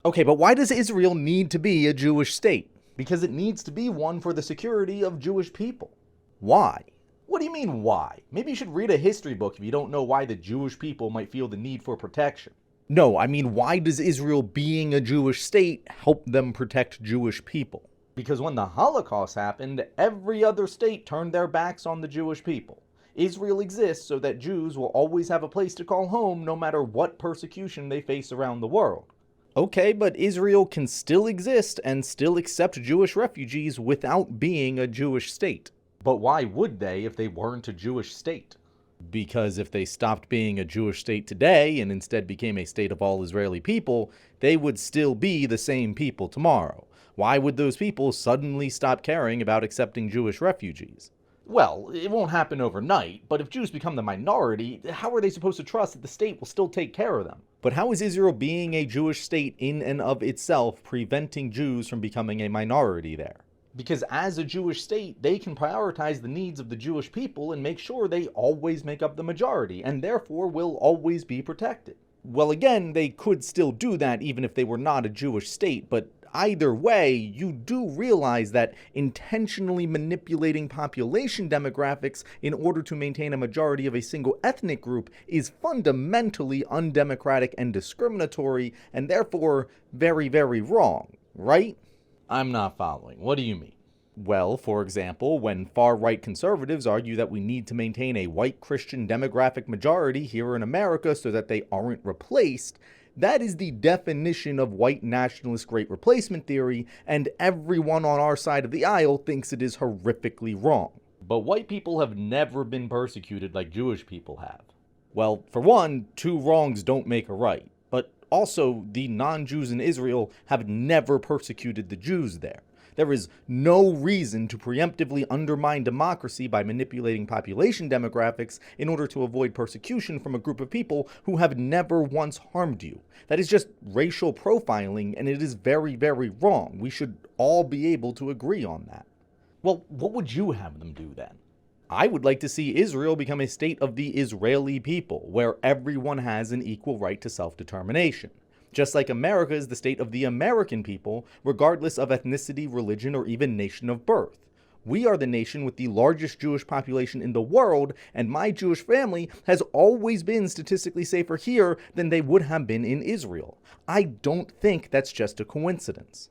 Okay, but why does Israel need to be a Jewish state? Because it needs to be one for the security of Jewish people. Why? What do you mean, why? Maybe you should read a history book if you don't know why the Jewish people might feel the need for protection. No, I mean, why does Israel being a Jewish state help them protect Jewish people? Because when the Holocaust happened, every other state turned their backs on the Jewish people. Israel exists so that Jews will always have a place to call home no matter what persecution they face around the world. Okay, but Israel can still exist and still accept Jewish refugees without being a Jewish state. But why would they if they weren't a Jewish state? Because if they stopped being a Jewish state today and instead became a state of all Israeli people, they would still be the same people tomorrow. Why would those people suddenly stop caring about accepting Jewish refugees? Well, it won't happen overnight, but if Jews become the minority, how are they supposed to trust that the state will still take care of them? But how is Israel being a Jewish state in and of itself preventing Jews from becoming a minority there? Because as a Jewish state, they can prioritize the needs of the Jewish people and make sure they always make up the majority, and therefore will always be protected. Well, again, they could still do that even if they were not a Jewish state, but either way, you do realize that intentionally manipulating population demographics in order to maintain a majority of a single ethnic group is fundamentally undemocratic and discriminatory, and therefore very, very wrong, right? I'm not following. What do you mean? Well, for example, when far-right conservatives argue that we need to maintain a white Christian demographic majority here in America so that they aren't replaced, that is the definition of white nationalist great replacement theory, and everyone on our side of the aisle thinks it is horrifically wrong. But white people have never been persecuted like Jewish people have. Well, for one, two wrongs don't make a right. But also, the non-Jews in Israel have never persecuted the Jews there. There is no reason to preemptively undermine democracy by manipulating population demographics in order to avoid persecution from a group of people who have never once harmed you. That is just racial profiling, and it is very, very wrong. We should all be able to agree on that. Well, what would you have them do then? I would like to see Israel become a state of the Israeli people, where everyone has an equal right to self-determination. Just like America is the state of the American people, regardless of ethnicity, religion, or even nation of birth. We are the nation with the largest Jewish population in the world, and my Jewish family has always been statistically safer here than they would have been in Israel. I don't think that's just a coincidence.